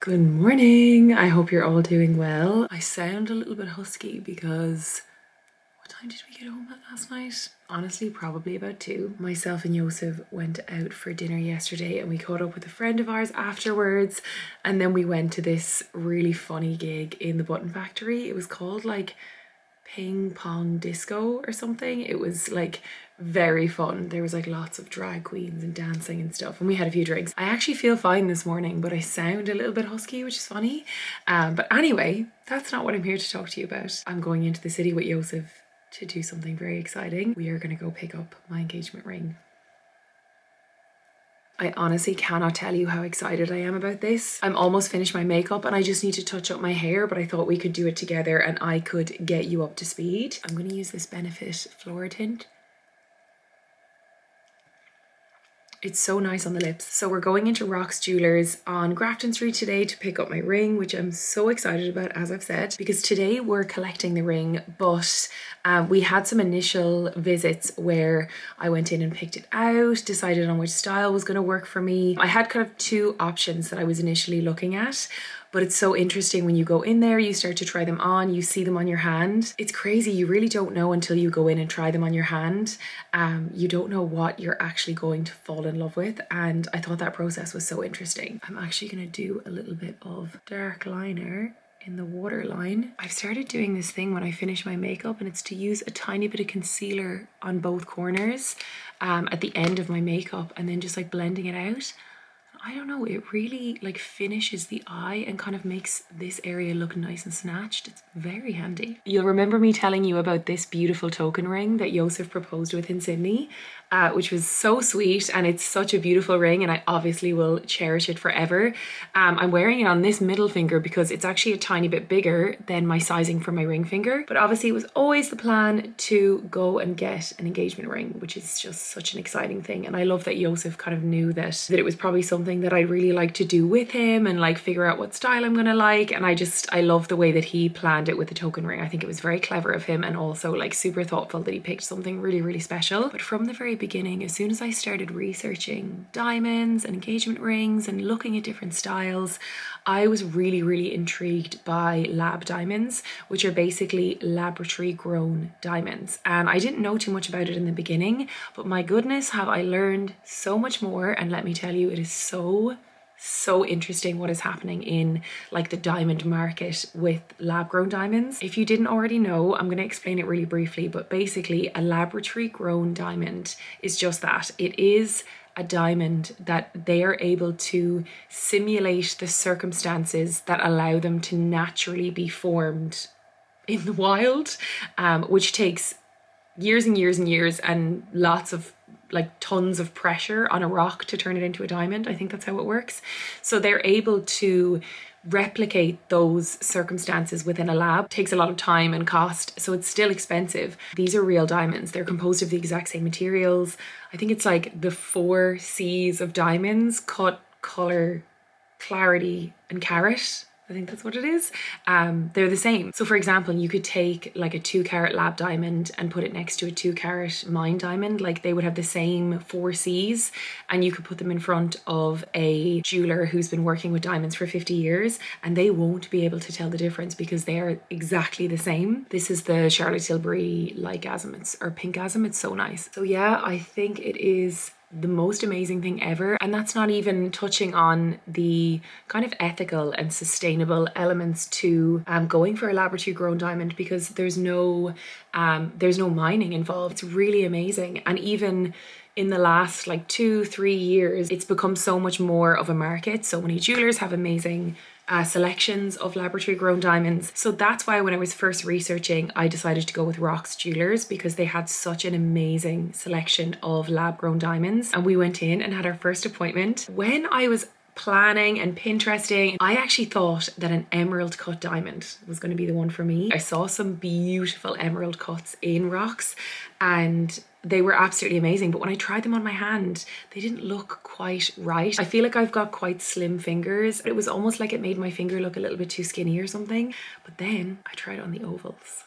Good morning. I hope you're all doing well. I sound a little bit husky because what time did we get home at last night? Honestly, probably about 2. Myself and Joseph went out for dinner yesterday and we caught up with a friend of ours afterwards. And then we went to this really funny gig in the Button Factory. It was called like ping pong disco or something. It was like very fun. There was like lots of drag queens and dancing and stuff, and we had a few drinks. I actually feel fine this morning, but I sound a little bit husky, which is funny. But anyway, that's not what I'm here to talk to you about. I'm going into the city with Joseph to do something very exciting. We are going to go pick up my engagement ring. I honestly cannot tell you how excited I am about this. I'm almost finished my makeup and I just need to touch up my hair, but I thought we could do it together and I could get you up to speed. I'm going to use this Benefit Flora tint. It's so nice on the lips. So we're going into Rox Jewelers on Grafton Street today to pick up my ring, which I'm so excited about, as I've said, because today we're collecting the ring, but we had some initial visits where I went in and picked it out, decided on which style was going to work for me. I had kind of two options that I was initially looking at, but it's so interesting when you go in there, you start to try them on, you see them on your hand. It's crazy, you really don't know until you go in and try them on your hand. You don't know what you're actually going to fall in love with, and I thought that process was so interesting. I'm actually going to do a little bit of dark liner in the waterline. I've started doing this thing when I finish my makeup, and it's to use a tiny bit of concealer on both corners at the end of my makeup and then just like blending it out. I don't know, it really like finishes the eye and kind of makes this area look nice and snatched. It's very handy. You'll remember me telling you about this beautiful token ring that Joseph proposed with in Sydney, which was so sweet, and it's such a beautiful ring and I obviously will cherish it forever. I'm wearing it on this middle finger because it's actually a tiny bit bigger than my sizing for my ring finger, but obviously it was always the plan to go and get an engagement ring, which is just such an exciting thing. And I love that Joseph kind of knew that it was probably something that I'd really like to do with him and like figure out what style I'm gonna like. And I love the way that he planned it with the token ring. I think it was very clever of him and also like super thoughtful that he picked something really, really special. But from the very beginning, as soon as I started researching diamonds and engagement rings and looking at different styles, I was really, really intrigued by lab diamonds, which are basically laboratory grown diamonds. And I didn't know too much about it in the beginning, but my goodness, have I learned so much more. And let me tell you, it is so interesting what is happening in like the diamond market with lab grown diamonds. If you didn't already know, I'm going to explain it really briefly, but basically a laboratory grown diamond is just that. It is a diamond that they are able to simulate the circumstances that allow them to naturally be formed in the wild, which takes years and years and years and lots of like tons of pressure on a rock to turn it into a diamond. I think that's how it works. So they're able to replicate those circumstances within a lab. It takes a lot of time and cost, so it's still expensive. These are real diamonds. They're composed of the exact same materials. I think it's like the 4 C's of diamonds: cut, color, clarity, and carat. I think that's what it is. They're the same. So for example, you could take like a 2-carat lab diamond and put it next to a 2-carat mine diamond. Like they would have the same 4 C's, and you could put them in front of a jeweler who's been working with diamonds for 50 years and they won't be able to tell the difference because they are exactly the same. This is the Charlotte Tilbury Lygasm, or Pinkasm. It's so nice. So yeah, I think it is the most amazing thing ever. And that's not even touching on the kind of ethical and sustainable elements to going for a laboratory grown diamond, because there's no mining involved. It's really amazing. And even in the last like 2-3 years, it's become so much more of a market. So many jewelers have amazing selections of laboratory grown diamonds. So that's why when I was first researching, I decided to go with Rox Jewelers, because they had such an amazing selection of lab grown diamonds. And we went in and had our first appointment. When I was planning and Pinteresting, I actually thought that an emerald cut diamond was going to be the one for me. I saw some beautiful emerald cuts in Rox and they were absolutely amazing, but when I tried them on my hand, they didn't look quite right. I feel like I've got quite slim fingers. It was almost like it made my finger look a little bit too skinny or something. But then I tried on the ovals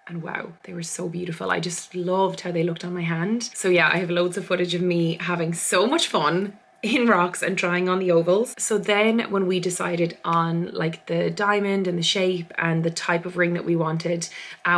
and wow, they were so beautiful. I just loved how they looked on my hand. So yeah, I have loads of footage of me having so much fun in rocks and trying on the ovals. So then when we decided on like the diamond and the shape and the type of ring that we wanted,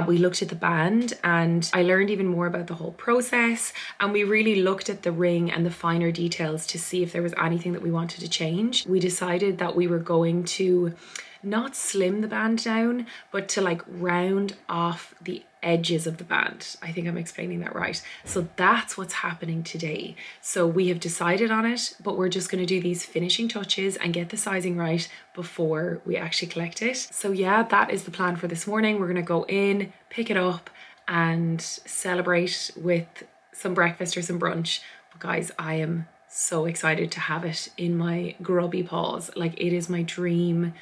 we looked at the band, and I learned even more about the whole process, and we really looked at the ring and the finer details to see if there was anything that we wanted to change. We decided that we were going to not slim the band down, but to like round off the edges of the band. I think I'm explaining that right. So that's what's happening today. So we have decided on it, but we're just going to do these finishing touches and get the sizing right before we actually collect it. So yeah, that is the plan for this morning. We're going to go in, pick it up and celebrate with some breakfast or some brunch. But guys, I am so excited to have it in my grubby paws. Like, it is my dream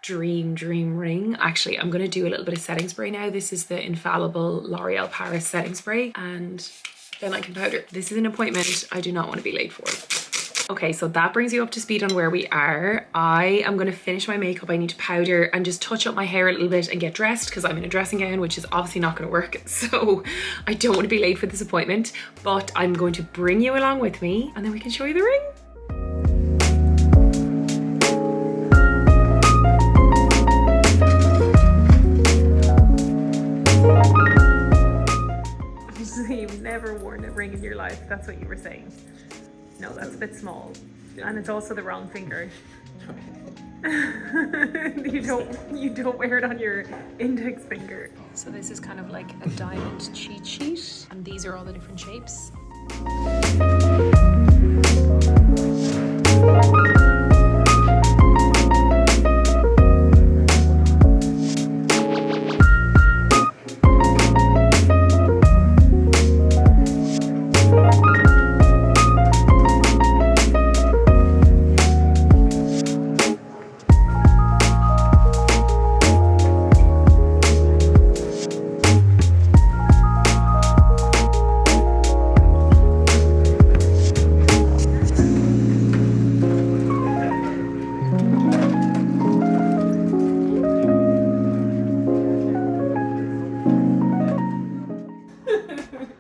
ring. Actually, I'm going to do a little bit of setting spray now. This is the infallible L'Oreal Paris setting spray, and then I can powder. This is an appointment I do not want to be late for. Okay, so that brings you up to speed on where we are. I am going to finish my makeup. I need to powder and just touch up my hair a little bit and get dressed because I'm in a dressing gown, which is obviously not going to work. So I don't want to be late for this appointment, but I'm going to bring you along with me and then we can show you the ring. You've never worn a ring in your life, that's what you were saying. No, that's a bit small. And it's also the wrong finger. you don't wear it on your index finger. So this is kind of like a diamond cheat sheet, and these are all the different shapes.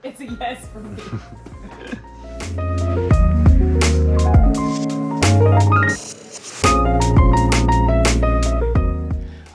It's a yes from me.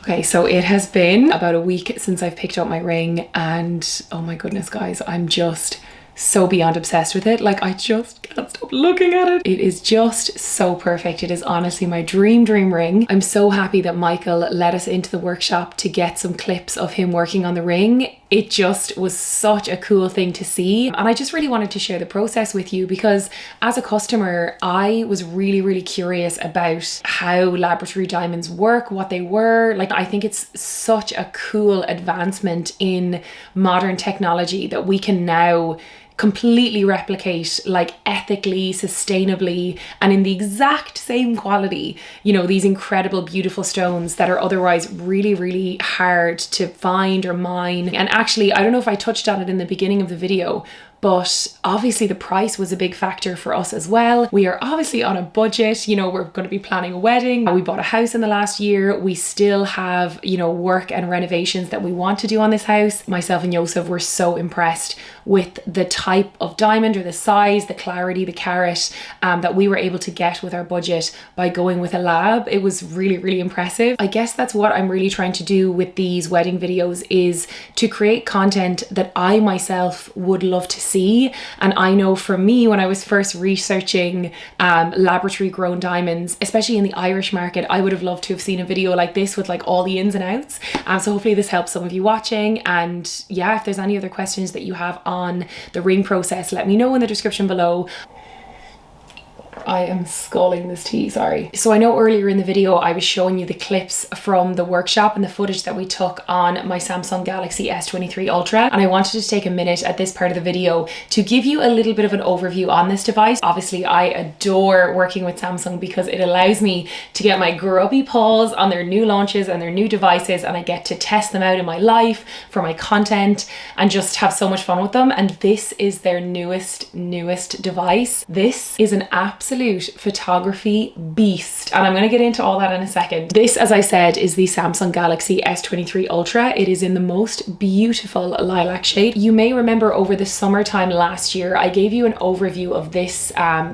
Okay, so it has been about a week since I've picked up my ring, and oh my goodness guys, I'm just so beyond obsessed with it. Like, I just can't stop looking at it. It is just so perfect. It is honestly my dream ring. I'm so happy that Michael let us into the workshop to get some clips of him working on the ring. It just was such a cool thing to see, and I just really wanted to share the process with you because as a customer I was really curious about how laboratory diamonds work, what they were. Like, I think it's such a cool advancement in modern technology that we can now completely replicate, like, ethically, sustainably, and in the exact same quality, you know, these incredible beautiful stones that are otherwise really hard to find or mine. And actually, I don't know if I touched on it in the beginning of the video, but obviously the price was a big factor for us as well. We are obviously on a budget, you know, we're going to be planning a wedding. We bought a house in the last year. We still have, you know, work and renovations that we want to do on this house. Myself and Joseph were so impressed with the type of diamond, or the size, the clarity, the carat that we were able to get with our budget by going with a lab. It was really impressive. I guess that's what I'm really trying to do with these wedding videos, is to create content that I myself would love to see. And I know for me, when I was first researching laboratory grown diamonds, especially in the Irish market, I would have loved to have seen a video like this with like all the ins and outs. So hopefully this helps some of you watching. And yeah, if there's any other questions that you have on the ring process, let me know in the description below. I am sculling this tea, sorry. So I know earlier in the video I was showing you the clips from the workshop and the footage that we took on my Samsung Galaxy S23 Ultra, and I wanted to take a minute at this part of the video to give you a little bit of an overview on this device. Obviously I adore working with Samsung because it allows me to get my grubby paws on their new launches and their new devices, and I get to test them out in my life for my content and just have so much fun with them. And this is their newest device. This is an absolute absolute photography beast, and I'm going to get into all that in a second. This, as I said, is the Samsung Galaxy S23 Ultra. It is in the most beautiful lilac shade. You may remember over the summertime last year, I gave you an overview of this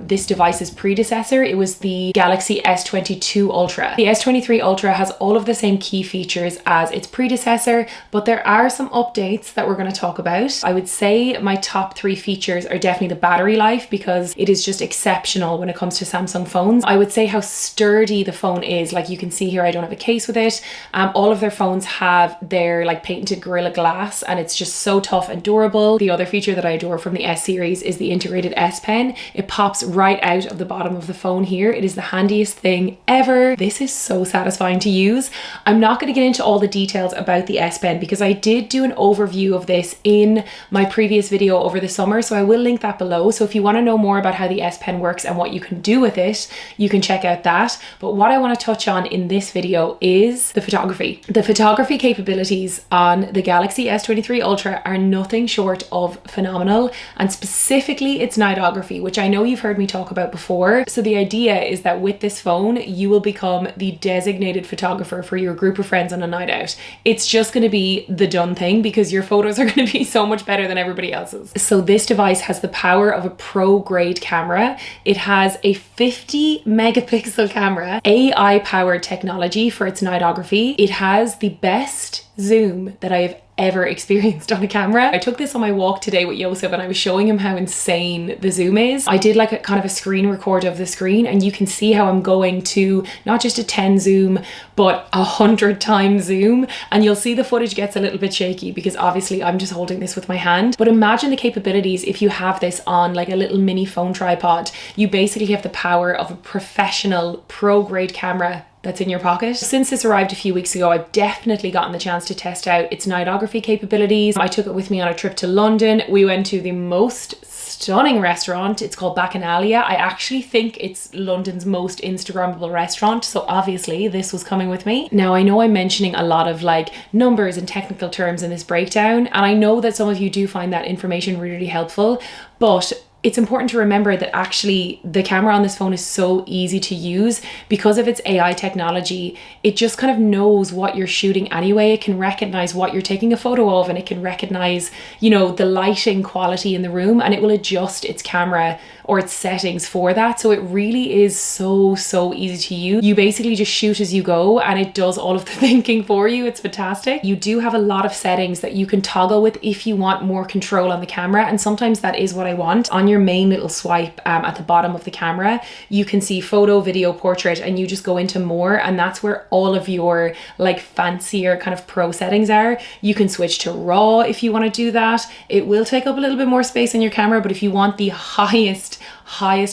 this device's predecessor. It was the Galaxy S22 Ultra. The S23 Ultra has all of the same key features as its predecessor, but there are some updates that we're going to talk about. I would say my top 3 features are definitely the battery life, because it is just exceptional when it comes to Samsung phones. I would say how sturdy the phone is. Like you can see here, I don't have a case with it. All of their phones have their like patented Gorilla Glass, and it's just so tough and durable. The other feature that I adore from the S series is the integrated S Pen. It pops right out of the bottom of the phone here. It is the handiest thing ever. This is so satisfying to use. I'm not going to get into all the details about the S Pen because I did do an overview of this in my previous video over the summer, so I will link that below. So if you want to know more about how the S Pen works and what you can do with it, you can check out that. But what I want to touch on in this video is the photography. The photography capabilities on the Galaxy S23 Ultra are nothing short of phenomenal, and specifically its nightography, which I know you've heard me talk about before. So the idea is that with this phone, you will become the designated photographer for your group of friends on a night out. It's just going to be the done thing because your photos are going to be so much better than everybody else's. So this device has the power of a pro grade camera. It has a 50 megapixel camera, AI powered technology for its nightography. It has the best zoom that I have ever experienced on a camera. I took this on my walk today with Joseph and I was showing him how insane the zoom is. I did like a kind of a screen record of the screen, and you can see how I'm going to not just a 10 zoom but 100 times zoom, and you'll see the footage gets a little bit shaky because obviously I'm just holding this with my hand. But imagine the capabilities if you have this on like a little mini phone tripod. You basically have the power of a professional pro grade camera that's in your pocket. Since this arrived a few weeks ago, I've definitely gotten the chance to test out its nightography capabilities. I took it with me on a trip to London. We went to the most stunning restaurant. It's called Bacchanalia. I actually think it's London's most Instagrammable restaurant, so obviously this was coming with me. Now I know I'm mentioning a lot of like numbers and technical terms in this breakdown, and I know that some of you do find that information really helpful, but it's important to remember that actually the camera on this phone is so easy to use because of its AI technology. It just kind of knows what you're shooting anyway. It can recognize what you're taking a photo of, and it can recognize, you know, the lighting quality in the room, and it will adjust its camera or its settings for that. So it really is so easy to use. You basically just shoot as you go and it does all of the thinking for you. It's fantastic. You do have a lot of settings that you can toggle with if you want more control on the camera, and sometimes that is what I want. On your main little swipe at the bottom of the camera, you can see photo, video, portrait, and you just go into more, and that's where all of your like fancier kind of pro settings are. You can switch to RAW if you want to do that. It will take up a little bit more space on your camera, but if you want the highest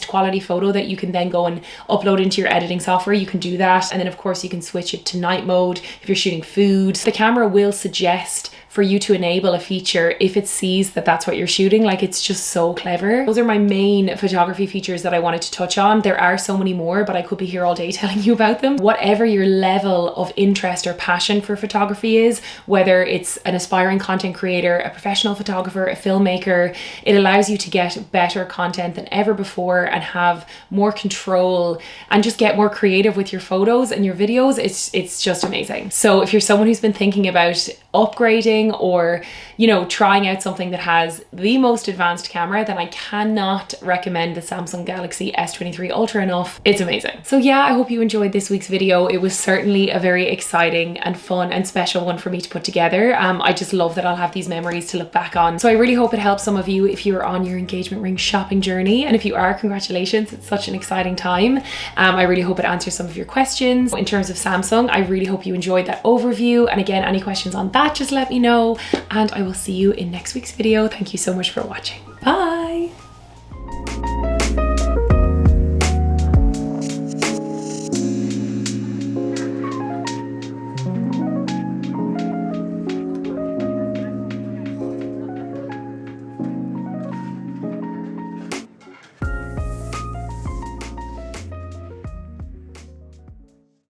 quality photo that you can then go and upload into your editing software, you can do that. And then of course you can switch it to night mode if you're shooting food. The camera will suggest for you to enable a feature if it sees that that's what you're shooting. Like, it's just so clever. Those are my main photography features that I wanted to touch on. There are so many more, but I could be here all day telling you about them. Whatever your level of interest or passion for photography is, whether it's an aspiring content creator, a professional photographer, a filmmaker, it allows you to get better content than ever before and have more control and just get more creative with your photos and your videos. It's just amazing. So if you're someone who's been thinking about upgrading or, you know, trying out something that has the most advanced camera, then I cannot recommend the Samsung Galaxy S23 Ultra enough. It's amazing. So yeah, I hope you enjoyed this week's video. It was certainly a very exciting and fun and special one for me to put together. I just love that I'll have these memories to look back on. So I really hope it helps some of you if you're on your engagement ring shopping journey. And if you are, congratulations. It's such an exciting time. I really hope it answers some of your questions. In terms of Samsung, I really hope you enjoyed that overview. And again, any questions on that, just let me know. And I will see you in next week's video. Thank you so much for watching.